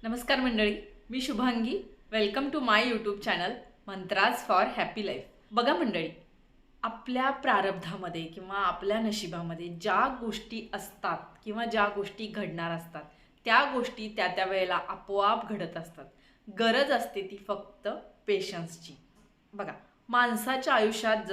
नमस्कार मंडळी, मी Shubhangi. Welcome to my YouTube channel mantras for happy life. बघा मंडळी, आपल्या प्रारब्धामध्ये किंवा आपल्या नशिबामध्ये ज्या गोष्टी असतात किंवा ज्या गोष्टी घडणार असतात त्या गोष्टी त्या त्या वेळेला आपोआप घडत असतात. गरज असते ती फक्त पेशन्सची. बघा, माणसाच्या आयुष्यात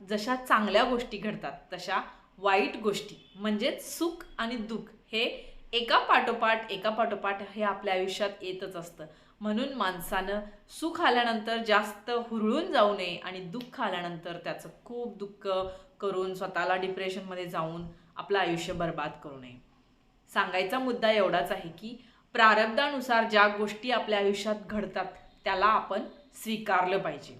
जशा चांगल्या गोष्टी घडतात तशा वाईट गोष्टी म्हणजेच सुख आणि दुःख हे एका पाठोपाठ हे आपल्या आयुष्यात येतच असतं. म्हणून माणसानं सुख आल्यानंतर जास्त हुरळून जाऊ नये आणि दुःख आल्यानंतर त्याचं खूप दुःख करून स्वतःला डिप्रेशनमध्ये जाऊन आपलं आयुष्य बर्बाद करू नये. सांगायचा मुद्दा एवढाच आहे की प्रारब्धानुसार ज्या गोष्टी आपल्या आयुष्यात घडतात त्याला आपण स्वीकारलं पाहिजे.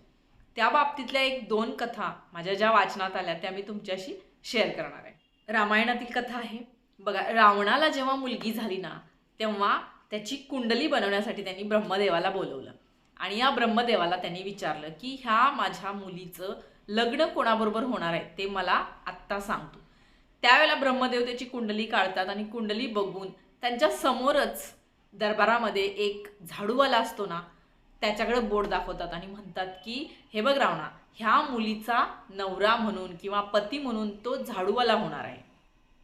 त्या बाबतीतल्या एक दोन कथा माझ्या ज्या वाचनात आल्या त्या मी तुमच्याशी शेअर करणार आहे. रामायणातील कथा आहे. बघा, रावणाला जेव्हा मुलगी झाली ना तेव्हा त्याची कुंडली बनवण्यासाठी त्यांनी ब्रह्मदेवाला बोलवलं आणि या ब्रह्मदेवाला त्यांनी विचारलं की ह्या माझ्या मुलीचं लग्न कोणाबरोबर होणार आहे ते मला आत्ता सांगतो. त्यावेळेला ब्रह्मदेव त्याची कुंडली काढतात आणि कुंडली बघून त्यांच्या समोरच दरबारामध्ये एक झाडूवाला असतो ना त्याच्याकडे बोट दाखवतात आणि म्हणतात की हे बघ रावणा, ह्या मुलीचा नवरा म्हणून किंवा पती म्हणून तो झाडूवाला होणार आहे.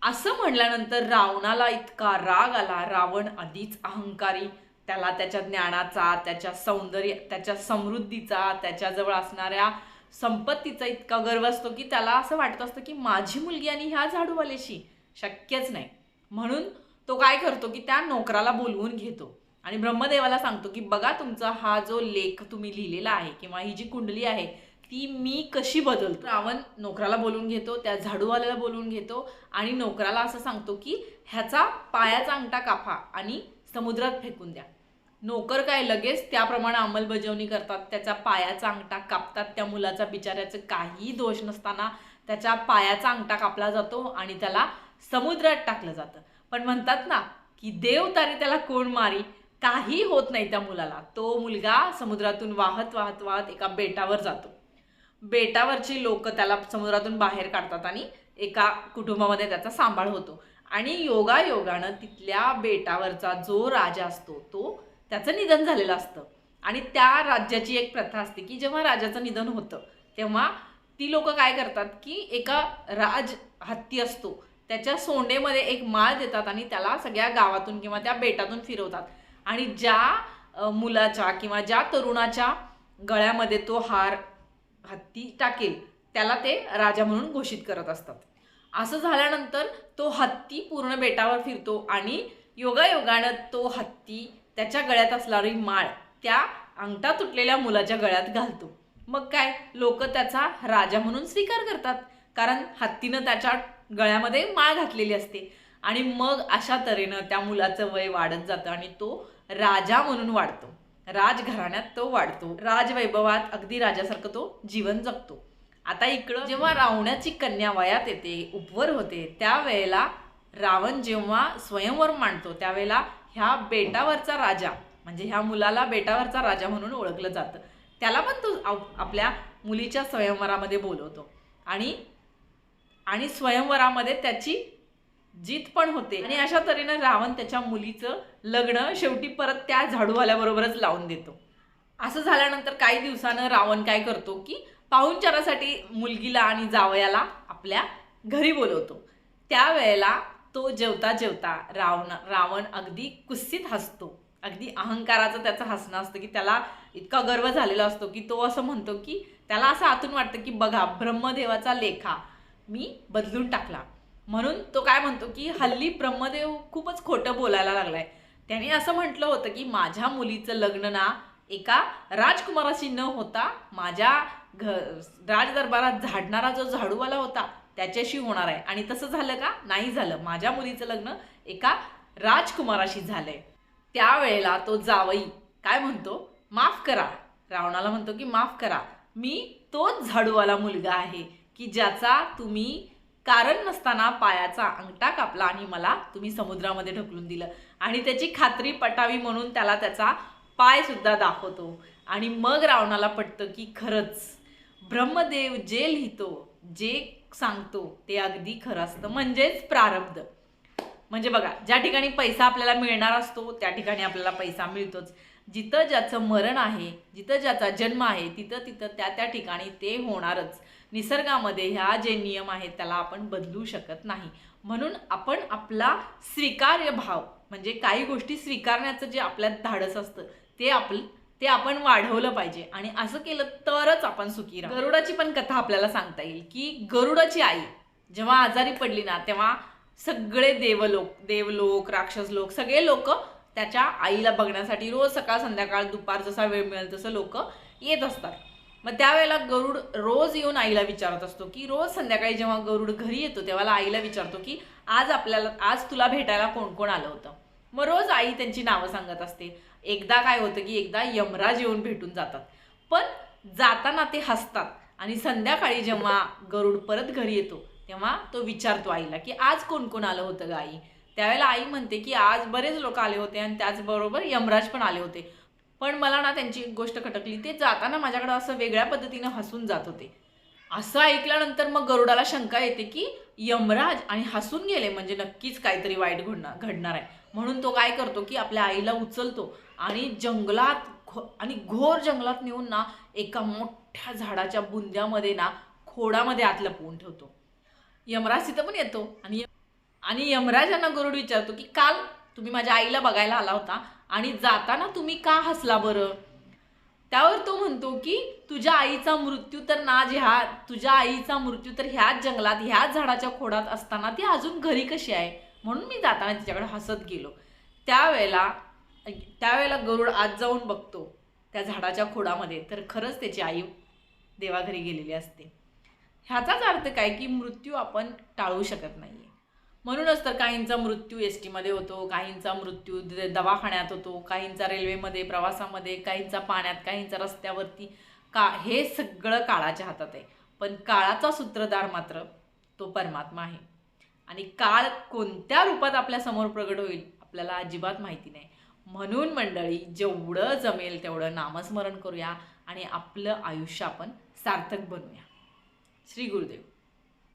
असं म्हणल्यानंतर रावणाला इतका राग आला. रावण आधीच अहंकारी, त्याला त्याच्या ज्ञानाचा, त्याच्या सौंदर्य, त्याच्या समृद्धीचा, त्याच्याजवळ असणाऱ्या संपत्तीचा इतका गर्व असतो की त्याला असं वाटत असतं की माझी मुलगी आणि ह्या झाडूवाल्याशी शक्यच नाही. म्हणून तो काय करतो की त्या नोकराला बोलवून घेतो आणि ब्रह्मदेवाला सांगतो की बघा, तुमचा हा जो लेख तुम्ही लिहिलेला आहे किंवा ही जी कुंडली आहे ती मी कशी बदलतो. रावण नोकराला बोलवून घेतो, त्या झाडूवाल्याला बोलवून घेतो आणि नोकराला असं सांगतो की ह्याचा पायाचा अंगठा कापा आणि समुद्रात फेकून द्या. नोकर काय लगेच त्याप्रमाणे अंमलबजावणी करतात. त्याचा पायाचा अंगठा कापतात. त्या मुलाचा बिचाऱ्याचं काहीही दोष नसताना त्याच्या पायाचा अंगठा कापला जातो आणि त्याला समुद्रात टाकलं जातं. पण म्हणतात ना की देव तारी त्याला कोण मारी, काही होत नाही त्या मुलाला. तो मुलगा समुद्रातून वाहत वाहत वाहत एका बेटावर जातो. बेटावरची लोक त्याला समुद्रातून बाहेर काढतात आणि एका कुटुंबामध्ये त्याचा सांभाळ होतो. आणि योगायोगानं तिथल्या बेटावरचा जो राजा असतो तो त्याचं निधन झालेलं असतं. आणि त्या राज्याची एक प्रथा असते की जेव्हा राजाचं निधन होतं तेव्हा ती लोक काय करतात की एका राज हत्ती असतो त्याच्या सोंडेमध्ये एक माळ देतात आणि त्याला सगळ्या गावातून किंवा त्या बेटातून फिरवतात. आणि ज्या मुलाच्या किंवा ज्या तरुणाच्या गळ्यामध्ये तो हार हत्ती टाकेल त्याला ते राजा म्हणून घोषित करत असतात. असं झाल्यानंतर तो हत्ती पूर्ण बेटावर फिरतो आणि योगायोगानं तो हत्ती त्याच्या गळ्यात असणारी माळ त्या अंगठा तुटलेल्या मुलाच्या गळ्यात घालतो. मग काय, लोक त्याचा राजा म्हणून स्वीकार करतात कारण हत्तीनं त्याच्या गळ्यामध्ये माळ घातलेली असते. आणि मग अशा तऱ्हेनं त्या मुलाचं वय वाढत जातं आणि तो राजा म्हणून वाढतो. राजघराण्यात तो वाढतो. राजवैभवात अगदी राजासारखं तो जीवन जगतो. आता इकडं जेव्हा रावणाची कन्या वयात येते, उपवर होते, त्यावेळेला रावण जेव्हा स्वयंवर मांडतो त्यावेळेला ह्या बेटावरचा राजा म्हणजे ह्या मुलाला बेटावरचा राजा म्हणून ओळखलं जातं. त्याला पण तो आपल्या मुलीच्या स्वयंवरामध्ये बोलवतो आणि स्वयंवरामध्ये त्याची जीत पण होते. आणि अशा तऱ्हेनं रावण त्याच्या मुलीचं लग्न शेवटी परत त्या झाडूवाल्याबरोबरच लावून देतो. असं झाल्यानंतर काही दिवसानं रावण काय करतो की पाहुणचारासाठी मुलगीला आणि जावयाला आपल्या घरी बोलवतो. त्यावेळेला तो जेवता जेवता रावण अगदी कुत्सित हसतो. अगदी अहंकाराचं त्याचं हसणं असतं की त्याला इतका गर्व झालेला असतो की तो असं म्हणतो की त्याला असं आतून वाटतं की बघा, ब्रह्मदेवाचा लेखा मी बदलून टाकला. म्हणून तो काय म्हणतो की हल्ली ब्रह्मदेव खूपच खोटं बोलायला लागलाय. त्याने असं म्हटलं होतं की माझ्या मुलीचं लग्न ना एका राजकुमाराशी न होता माझ्या राजदरबारात झाडणारा जो झाडूवाला होता त्याच्याशी होणार आहे. आणि तसं झालं का? नाही झालं. माझ्या मुलीचं लग्न एका राजकुमाराशी झालंय. त्यावेळेला तो जावई काय म्हणतो, माफ करा. रावणाला म्हणतो की माफ करा, मी तोच झाडूवाला मुलगा आहे की ज्याचा तुम्ही कारण नसताना पायाचा अंगठा कापला आणि मला तुम्ही समुद्रामध्ये ढकलून दिलं. आणि त्याची खात्री पटावी म्हणून त्याला त्याचा पाय सुद्धा दाखवतो. आणि मग रावणाला पटतं की खरंच ब्रह्मदेव जे लिहितो, जे सांगतो ते अगदी खरं असतं. म्हणजेच प्रारब्ध. म्हणजे बघा, ज्या ठिकाणी पैसा आपल्याला मिळणार असतो त्या ठिकाणी आपल्याला पैसा मिळतोच. जिथं ज्याचं मरण आहे, जिथं ज्याचा जन्म आहे, तिथं तिथं त्या त्या ठिकाणी ते होणारच. निसर्गामध्ये ह्या जे नियम आहेत त्याला आपण बदलू शकत नाही. म्हणून आपण आपला स्वीकार्य भाव म्हणजे काही गोष्टी स्वीकारण्याचं जे आपल्यात धाडस असतं ते आपण वाढवलं पाहिजे आणि असं केलं तरच आपण सुखी राहू. गरुडाची पण कथा आपल्याला सांगता येईल की गरुडाची आई जेव्हा आजारी पडली ना, तेव्हा सगळे देवलोक राक्षस लोक सगळे लोक त्याच्या आईला बघण्यासाठी रोज सकाळ संध्याकाळ दुपार जसा वेळ मिळेल तसं लोक येत असतात. मग त्यावेळेला गरुड रोज येऊन आईला विचारत असतो की रोज संध्याकाळी जेव्हा गरुड घरी येतो तेव्हा आईला विचारतो की आज तुला भेटायला कोण कोण आलं होतं. मग रोज आई त्यांची नावं सांगत असते. एकदा काय होतं की एकदा यमराज येऊन भेटून जातात, पण जाताना ते हसतात आणि संध्याकाळी जेव्हा गरुड परत घरी येतो तेव्हा तो विचारतो आईला की आज कोण कोण आलं होतं ग आई. त्यावेळेला आई म्हणते की आज बरेच लोक आले होते आणि त्याचबरोबर यमराज पण आले होते, पण मला ना त्यांची एक गोष्ट खटकली, ते जाताना माझ्याकडे असं वेगळ्या पद्धतीनं हसून जात होते. असं ऐकल्यानंतर मग गरुडाला शंका येते की यमराज आणि हसून गेले म्हणजे नक्कीच काहीतरी वाईट घडणार आहे. म्हणून तो काय करतो की आपल्या आईला उचलतो आणि घोर जंगलात नेऊन ना एका मोठ्या झाडाच्या बुंद्यामध्ये ना खोडामध्ये आत लपवून ठेवतो. यमराज तिथं पण येतो आणि यमराजांना गरुड विचारतो की काल तुम्ही माझ्या आईला बघायला आला होता आणि जाताना तुम्ही का हसला बरं. त्यावर तो म्हणतो की तुझ्या आईचा मृत्यू तर ह्याच जंगलात ह्याच झाडाच्या खोडात असताना ती अजून घरी कशी आहे, म्हणून मी जाताना तिच्याकडे हसत गेलो. त्यावेळेला गरुड आत जाऊन बघतो त्या झाडाच्या खोडामध्ये, तर खरंच त्याची आई देवाघरी गेलेली असते. ह्याचाच अर्थ काय की मृत्यू आपण टाळू शकत नाहीये. म्हणूनच तर काहींचा मृत्यू एस टीमध्ये होतो, काहींचा मृत्यू दवाखान्यात होतो, काहींचा रेल्वेमध्ये प्रवासामध्ये, काहींचा पाण्यात, काहींचा रस्त्यावरती. हे सगळं काळाच्या हातात आहे. पण काळाचा सूत्रधार मात्र तो परमात्मा आहे आणि काळ कोणत्या रूपात आपल्या समोर प्रगट होईल आपल्याला अजिबात माहिती नाही. म्हणून मंडळी, जेवढं जमेल तेवढं नामस्मरण करूया आणि आपलं आयुष्य आपण सार्थक बनवूया. श्री गुरुदेव.